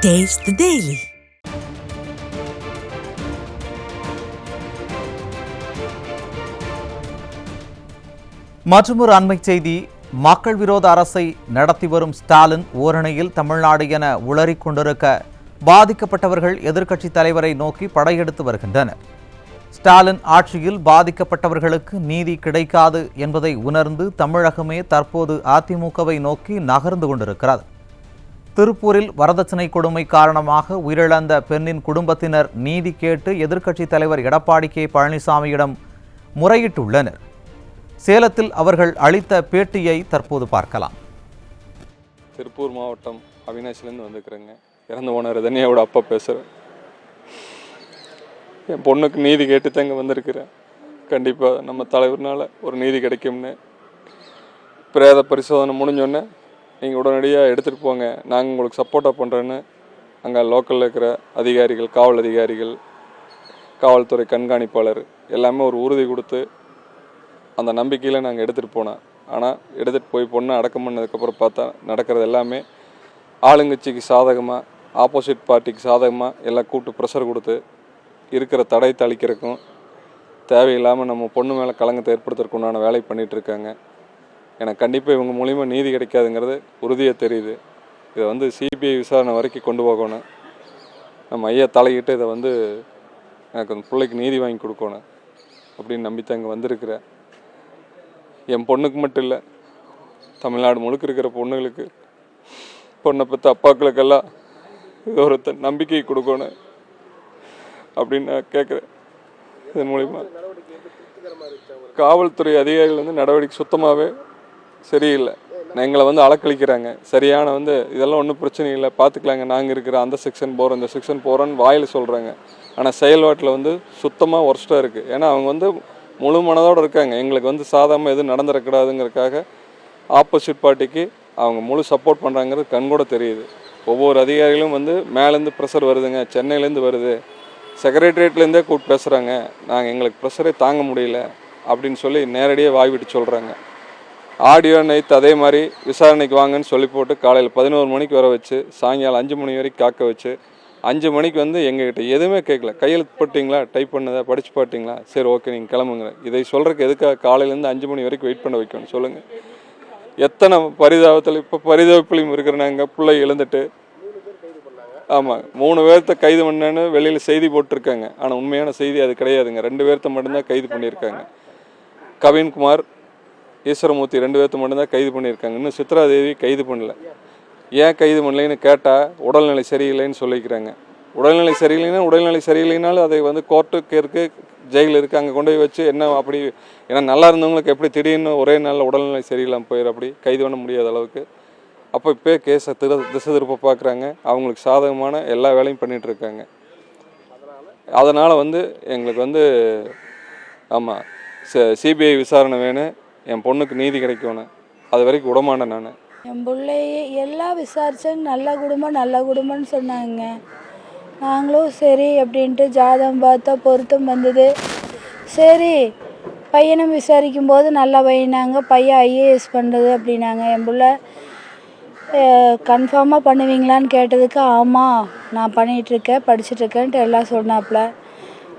Taste the Daily. மற்றொரு அண்மைச் செய்தி. மக்கள் விரோத அரசை நடத்தி வரும் ஸ்டாலின் ஓரணியில் தமிழ்நாடு என உளறிக் கொண்டிருக்க பாதிக்கப்பட்டவர்கள் எதிர்க்கட்சித் தலைவரை நோக்கி படையெடுத்து வருகின்றனர். ஸ்டாலின் ஆட்சியில் பாதிக்கப்பட்டவர்களுக்கு நீதி கிடைக்காது என்பதை உணர்ந்து தமிழகமே தற்போது அதிமுகவை நோக்கி நகர்ந்து கொண்டிருக்கிறது. திருப்பூரில் வரதட்சணை கொடுமை காரணமாக உயிரிழந்த பெண்ணின் குடும்பத்தினர் நீதி கேட்டு எதிர்க்கட்சித் தலைவர் எடப்பாடி கே பழனிசாமியிடம் முறையிட்டுள்ளனர். சேலத்தில் அவர்கள் அளித்த பேட்டியை தற்போது பார்க்கலாம். திருப்பூர் மாவட்டம் அவினாசிலேருந்து வந்துக்கிறேங்க. இறந்து போன ரதன்யாவோட அப்பா பேசுகிறேன். என் பொண்ணுக்கு நீதி கேட்டு தாங்க வந்திருக்கிறேன். கண்டிப்பாக நம்ம தலைவர்னால ஒரு நீதி கிடைக்கும்னு. பிரேத பரிசோதனை முடிஞ்சோடனே நீங்கள் உடனடியாக எடுத்துகிட்டு போங்க, நாங்கள் உங்களுக்கு சப்போர்ட்டாக பண்ணுறேன்னு அங்கே லோக்கலில் இருக்கிற அதிகாரிகள், காவல் அதிகாரிகள், காவல்துறை கண்காணிப்பாளர் எல்லாமே ஒரு உறுதி கொடுத்து அந்த நம்பிக்கையில் நாங்கள் எடுத்துகிட்டு போனோம். ஆனால் எடுத்துகிட்டு போய் பொண்ணை அடக்கம் பண்ணதுக்கப்புறம் பார்த்தா நடக்கிறது எல்லாமே ஆளுங்கட்சிக்கு சாதகமாக, ஆப்போசிட் பார்ட்டிக்கு சாதகமாக எல்லாம் கூப்பிட்டு ப்ரெஷர் கொடுத்து இருக்கிற தடை தளிக்கிறதுக்கும் தேவையில்லாமல் நம்ம பொண்ணு மேலே கலங்கத்தை ஏற்படுத்துறதுக்கு உண்டான வேலை பண்ணிகிட்ருக்காங்க. எனக்கு கண்டிப்பாக இவங்க மூலிமா நீதி கிடைக்காதுங்கிறது உறுதியாக தெரியுது. இதை சிபிஐ விசாரணை வரைக்கும் கொண்டு போகணும். நம்ம ஐயா தலையிட்டு இதை எனக்கு அந்த பிள்ளைக்கு நீதி வாங்கி கொடுக்கணும் அப்படின்னு நம்பித்தான் இங்கே வந்திருக்கிறேன். என் பொண்ணுக்கு மட்டும் இல்லை, தமிழ்நாடு முழுக்க இருக்கிற பொண்ணுங்களுக்கு, பொண்ணை பற்றி அப்பாக்களுக்கெல்லாம் இது ஒரு நம்பிக்கை கொடுக்கணும் அப்படின்னு நான் கேட்குறேன். இதன் மூலிமா காவல்துறை அதிகாரிகள் நடவடிக்கை சுத்தமாகவே சரியில்லை. எங்களை அலக்களிக்கிறாங்க. சரியான இதெல்லாம் ஒன்றும் பிரச்சனை இல்லை, பார்த்துக்கலாங்க, நாங்கள் இருக்கிற அந்த செக்ஷன் போகிறோம், இந்த செக்ஷன் போகிறோன்னு வாயில் சொல்கிறாங்க. ஆனால் செயல்பாட்டில் சுத்தமாக ஒர்ஸ்ட்டாக இருக்குது. ஏன்னா அவங்க முழு மனதோடு இருக்காங்க. எங்களுக்கு சாதாரணமாக எதுவும் நடந்துடக்கூடாதுங்கிறதுக்காக ஆப்போசிட் பார்ட்டிக்கு அவங்க முழு சப்போர்ட் பண்ணுறாங்கிறது கண்கூட தெரியுது. ஒவ்வொரு அதிகாரிகளும் மேலேருந்து ப்ரெஷர் வருதுங்க, சென்னையிலேருந்து வருது, செக்ரட்டரியேட்லேருந்தே கூப்பிட்டு பேசுகிறாங்க, நாங்கள் எங்களுக்கு ப்ரெஷரே தாங்க முடியல அப்படின்னு சொல்லி நேரடியாக வாய் விட்டு சொல்கிறாங்க. ஆடியோ நைட் அதே மாதிரி விசாரணைக்கு வாங்கன்னு சொல்லி போட்டு காலையில் 11 மணிக்கு வர வச்சு சாயங்காலம் 5 மணி வரைக்கும் காக்க வச்சு 5 மணிக்கு எங்ககிட்ட எதுவுமே கேட்கல. கையெழுத்து போட்டிங்களா, டைப் பண்ணதா, படித்து பாட்டிங்களா, சரி ஓகே நீங்கள் கிளம்புங்க. இதை சொல்கிறதுக்கு எதுக்காக காலையிலேருந்து 5 மணி வரைக்கும் வெயிட் பண்ண வைக்கணும் சொல்லுங்கள்? எத்தனை பரிதாபத்தில் இப்போ பரிதாபப்பிலையும் இருக்கிறனாங்க. பிள்ளை எழுந்துட்டு ஆமாம் 3 பேர்த்த கைது பண்ணேன்னு வெளியில் செய்தி போட்டிருக்காங்க. ஆனால் உண்மையான செய்தி அது கிடையாதுங்க. 2 பேர்த்த மட்டும்தான் கைது பண்ணியிருக்காங்க. கவின்குமார், ஈஸ்வரமூர்த்தி 2 பேர்த்த மட்டும்தான் கைது பண்ணியிருக்காங்க. இன்னும் சித்ராதேவி கைது பண்ணல. ஏன் கைது பண்ணலைன்னு கேட்டால் உடல்நிலை சரியில்லைன்னு சொல்லிக்கிறாங்க. உடல்நிலை சரியில்லைனாலும் அதை கோர்ட்டுக்கு இருக்குது, ஜெயிலில் இருக்குது, அங்கே கொண்டு போய் வச்சு என்ன அப்படி, ஏன்னா நல்லா இருந்தவங்களுக்கு எப்படி திடீர்னு ஒரே நாளில் உடல்நிலை சரியில்லாமல் போயிடும், அப்படி கைது பண்ண முடியாத அளவுக்கு. அப்போ இப்போ கேஸை திசை திருப்ப பார்க்குறாங்க. அவங்களுக்கு சாதகமான எல்லா வேலையும் பண்ணிகிட்ருக்காங்க. அதனால் எங்களுக்கு ஆமாம் சிபிஐ விசாரணை வேணும், என் பொண்ணுக்கு நீதி கிடைக்கணும், அது வரைக்கும் விடமாட்டேன் நான். என் பிள்ளையே எல்லாம் விசாரித்தாங்க, நல்ல குடும்பம்னு சொன்னாங்க. நாங்களும் சரி அப்படின்ட்டு ஜாதகம் பார்த்தா பொருத்தம் வந்தது. சரி பையனும் விசாரிக்கும் போது நல்ல பையனாங்க, பையன் ஐஏஎஸ் பண்ணுறது அப்படின்னாங்க. என் பிள்ளை கன்ஃபார்மாக பண்ணுவீங்களான்னு கேட்டதுக்கு ஆமாம் நான் பண்ணிகிட்ருக்கேன், படிச்சுட்ருக்கேன்ட்டு எல்லாம் சொன்னாப்புல.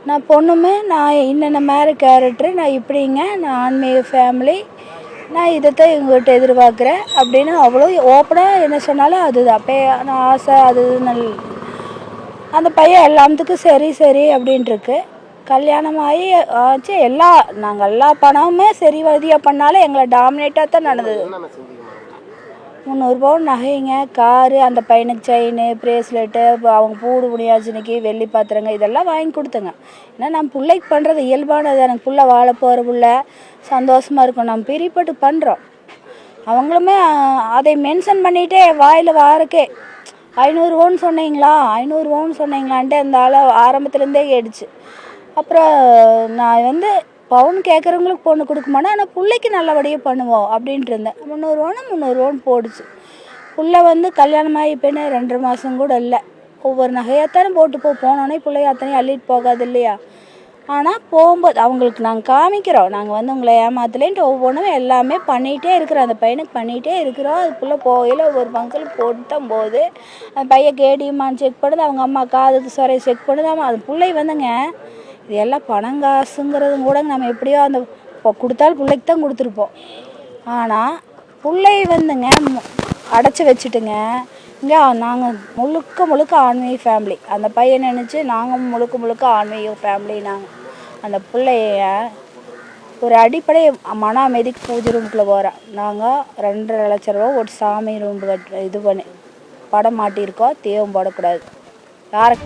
நான் பொண்ணுமே நான் இன்னென்ன மாதிரி கேரக்டரு, நான் இப்படிங்க, நான் ஆன்மீக ஃபேமிலி, நான் இதைத்தான் எங்கள்கிட்ட எதிர்பார்க்குறேன் அப்படின்னு அவ்வளோ ஓப்பனாக என்ன சொன்னாலும் அதுதான் அப்போ நான் ஆசை. அது அந்த பையன் எல்லாத்துக்கும் சரி அப்படின்ட்டுருக்கு. கல்யாணம் ஆகி ஆச்சு. நாங்கள் எல்லா பணமுமே சரி வதியாக பண்ணாலும் எங்களை டாமினேட்டாக தான் நடந்தது. 300 பவுன் நகைங்க, காரு, அந்த பையனுக்கு செயின், ப்ரேஸ்லெட்டு, அவங்க பூடு புனியாச்சினிக்கு வெள்ளி பாத்திரங்க இதெல்லாம் வாங்கி கொடுத்தங்க. ஏன்னா நம்ம பிள்ளைக்கு பண்ணுறது இயல்பானது. எனக்கு பிள்ளை வாழ போகிற பிள்ளை சந்தோஷமாக இருக்கும், நம்ம பிரிப்பட்டு பண்ணுறோம். அவங்களுமே அதை மென்ஷன் பண்ணிகிட்டே வாயில் வாரக்கே 500 பவுன் சொன்னீங்களான்ட்டு அந்த ஆளை ஆரம்பத்துலேருந்தே கேட்டுச்சு. அப்புறம் நான் பவுன் கேட்குறவங்களுக்கு பொண்ணு கொடுக்க மாட்டேன், ஆனால் பிள்ளைக்கு நல்லபடியாக பண்ணுவோம் அப்படின்ட்டு இருந்தேன். 300 பவுன் போடுச்சு. பிள்ளை கல்யாணமாகி இப்போன்னு 2.5 மாதம் கூட இல்லை. ஒவ்வொரு நகையாத்தானே போட்டு போனோன்னே பிள்ளைய அத்தனையும் அள்ளிட்டு போகாது இல்லையா? ஆனால் போகும்போது அவங்களுக்கு நாங்கள் காமிக்கிறோம், நாங்கள் வந்து உங்களை ஏமாத்தலேன்ட்டு ஒவ்வொன்றும் எல்லாமே பண்ணிகிட்டே இருக்கிறோம். அந்த பையனுக்கு பண்ணிகிட்டே இருக்கிறோம். அதுக்குள்ளே போகையில் ஒரு பங்கில் போட்டும் போது அந்த பையன் கேடிமான்னு செக் பண்ணுது, அவங்க அம்மா காது சொரையை செக் பண்ணுது. அது பிள்ளை வந்துங்க இது எல்லாம் பணங்காசுங்கிறது கூட நம்ம எப்படியோ அந்த கொடுத்தாலும் பிள்ளைக்கு தான் கொடுத்துருப்போம். ஆனால் பிள்ளை வந்துங்க அடைச்சி வச்சுட்டுங்க. இங்கே நாங்கள் முழுக்க ஆன்மீக ஃபேமிலி. அந்த பையன் நினச்சி நாங்கள் முழுக்க ஆன்மீக ஃபேமிலி. நாங்கள் அந்த பிள்ளைய ஒரு அடிப்படை மன அமைதிக்கு பூஜை ரூமுக்குள்ளே போகிறோம். நாங்கள் 2.5 லட்ச ரூபா ஒரு சாமி ரூம் இது பண்ணி படம் மாட்டியிருக்கோம். தீபம் போடக்கூடாது யாரை